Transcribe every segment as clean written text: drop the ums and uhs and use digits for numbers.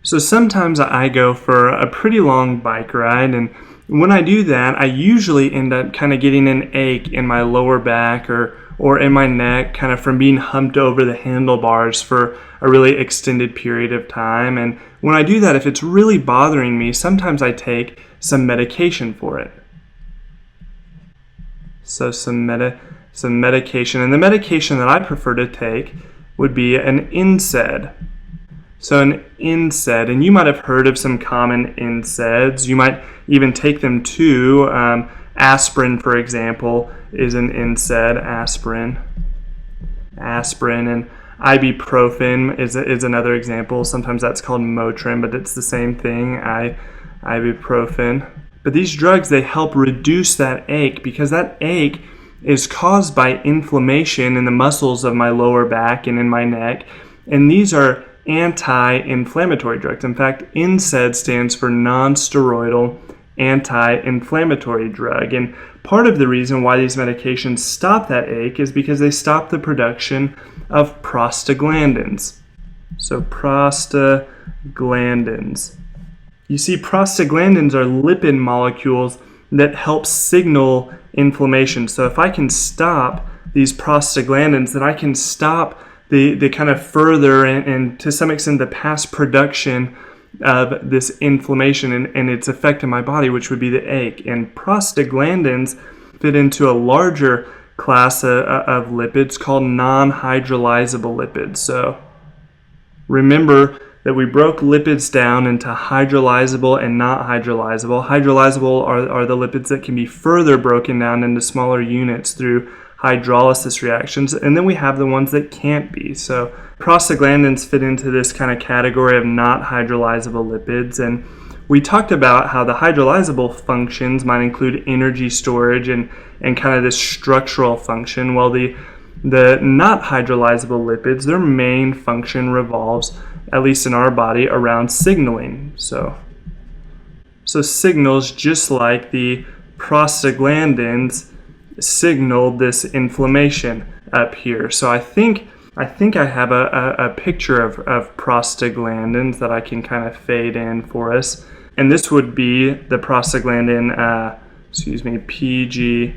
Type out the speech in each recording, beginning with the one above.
So sometimes I go for a pretty long bike ride, and when I do that, I usually end up kind of getting an ache in my lower back or in my neck, kind of from being humped over the handlebars for a really extended period of time. And when I do that, if it's really bothering me, sometimes I take some medication for it. So some medication, and the medication that I prefer to take would be an NSAID. So an NSAID, and you might have heard of some common NSAIDs. You might even take them too. Aspirin, for example, is an NSAID. Aspirin, and ibuprofen is another example. Sometimes that's called Motrin, but it's the same thing. Ibuprofen. But these drugs, they help reduce that ache, because that ache is caused by inflammation in the muscles of my lower back and in my neck, and these are anti-inflammatory drugs. In fact, NSAID stands for non-steroidal anti-inflammatory drug. And part of the reason why these medications stop that ache is because they stop the production of prostaglandins. So prostaglandins. You see, prostaglandins are lipid molecules that help signal inflammation. So if I can stop these prostaglandins, then I can stop the kind of further and to some extent the past production of this inflammation and its effect in my body, which would be the ache. And prostaglandins fit into a larger class of lipids called non-hydrolyzable lipids. So remember that we broke lipids down into hydrolyzable and not hydrolyzable. Hydrolyzable are the lipids that can be further broken down into smaller units through hydrolysis reactions, and then we have the ones that can't be. So prostaglandins fit into this kind of category of not hydrolyzable lipids, and we talked about how the hydrolyzable functions might include energy storage and kind of this structural function, while the not hydrolyzable lipids, their main function revolves, at least in our body, around signaling. So signals, just like the prostaglandins signaled this inflammation up here. So I think I have a picture of prostaglandins that I can kind of fade in for us. And this would be the prostaglandin, PGI2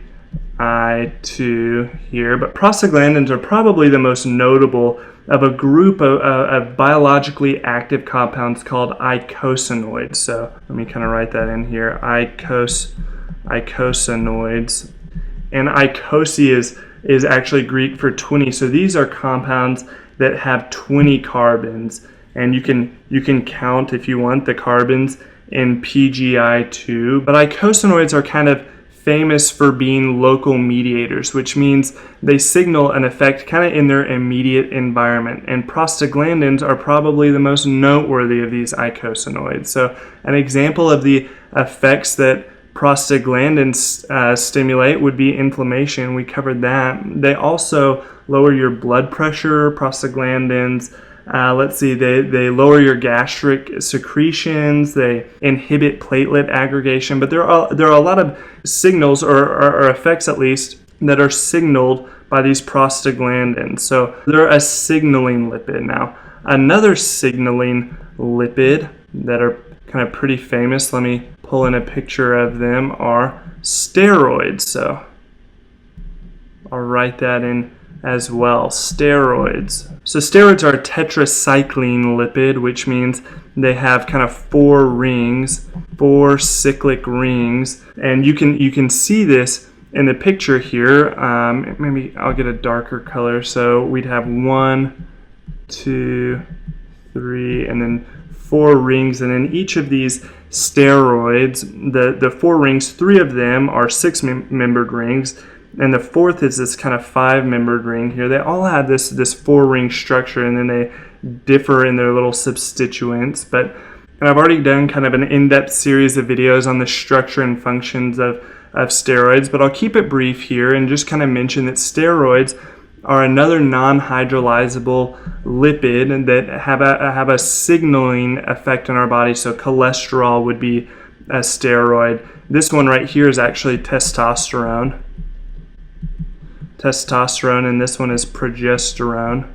here. But prostaglandins are probably the most notable of a group of biologically active compounds called eicosanoids. So let me kind of write that in here, eicosanoids. And eicosi is actually Greek for 20. So these are compounds that have 20 carbons, and you can count, if you want, the carbons in PGI2. But eicosanoids are kind of famous for being local mediators, which means they signal an effect kind of in their immediate environment. And prostaglandins are probably the most noteworthy of these eicosanoids. So an example of the effects that prostaglandins stimulate would be inflammation. We covered that. They also lower your blood pressure. Prostaglandins, they lower your gastric secretions. They inhibit platelet aggregation. But there are a lot of signals or effects, at least, that are signaled by these prostaglandins. So they're a signaling lipid. Now, another signaling lipid that are kind of pretty famous, let me pull in a picture of them, are steroids. So I'll write that in as well, steroids. So steroids are a tetracycline lipid, which means they have kind of 4 cyclic rings, and you can see this in the picture here. Maybe I'll get a darker color. So we'd have 1, 2, 3, and then 4 rings, and in each of these steroids, the 4 rings, 3 of them are 6-membered rings, and the 4th is this kind of 5-membered ring here. They all have this 4-ring structure, and then they differ in their little substituents. But I've already done kind of an in-depth series of videos on the structure and functions of steroids, but I'll keep it brief here and just kind of mention that steroids are another non-hydrolyzable lipid that have a signaling effect on our body. So cholesterol would be a steroid. This one right here is actually testosterone, and this one is progesterone.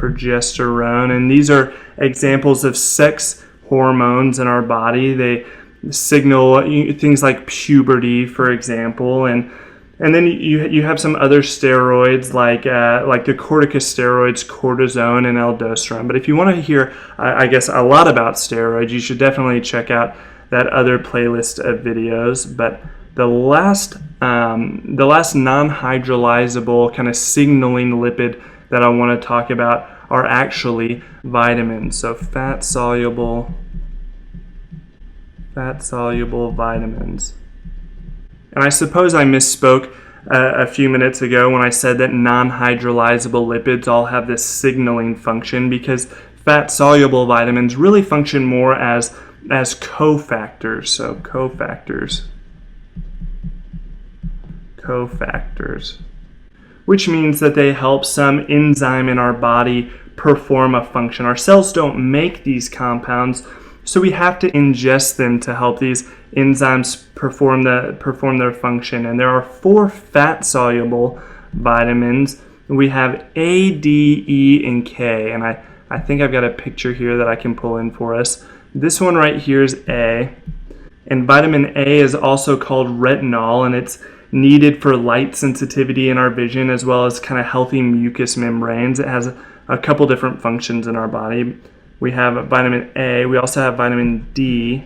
progesterone, and these are examples of sex hormones in our body. They signal things like puberty, for example, and then you have some other steroids like the corticosteroids, cortisone, and aldosterone. But if you want to hear, I guess, a lot about steroids, you should definitely check out that other playlist of videos. But the last non-hydrolyzable kind of signaling lipid that I want to talk about are actually vitamins. So fat-soluble vitamins. And I suppose I misspoke a few minutes ago when I said that non-hydrolyzable lipids all have this signaling function, because fat-soluble vitamins really function more as cofactors. So cofactors, which means that they help some enzyme in our body perform a function. Our cells don't make these compounds, so we have to ingest them to help these enzymes perform their function. And there are 4 fat-soluble vitamins. We have A, D, E, and K. And I think I've got a picture here that I can pull in for us. This one right here is A. And vitamin A is also called retinol, and it's needed for light sensitivity in our vision, as well as kind of healthy mucous membranes. It has a couple different functions in our body. We have vitamin A. We also have vitamin D.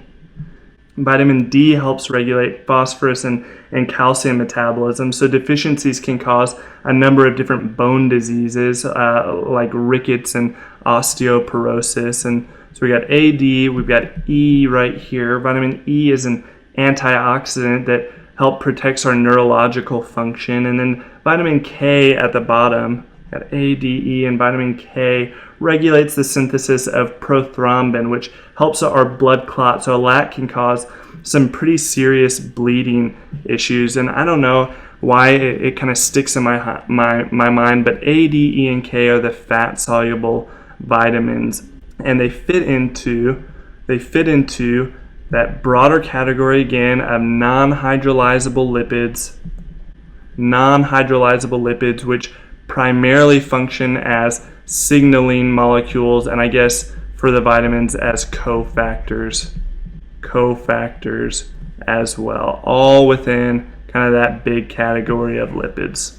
Vitamin D helps regulate phosphorus and calcium metabolism. So deficiencies can cause a number of different bone diseases like rickets and osteoporosis. And so we got A, D, we've got E right here. Vitamin E is an antioxidant that helps protect our neurological function. And then vitamin K at the bottom, got A, D, E, and vitamin K regulates the synthesis of prothrombin, which helps our blood clot. So a lack can cause some pretty serious bleeding issues. And I don't know why it kind of sticks in my mind, but A, D, E, and K are the fat-soluble vitamins, and they fit into that broader category again of non-hydrolyzable lipids, which primarily function as signaling molecules, and I guess for the vitamins as cofactors as well, all within kind of that big category of lipids.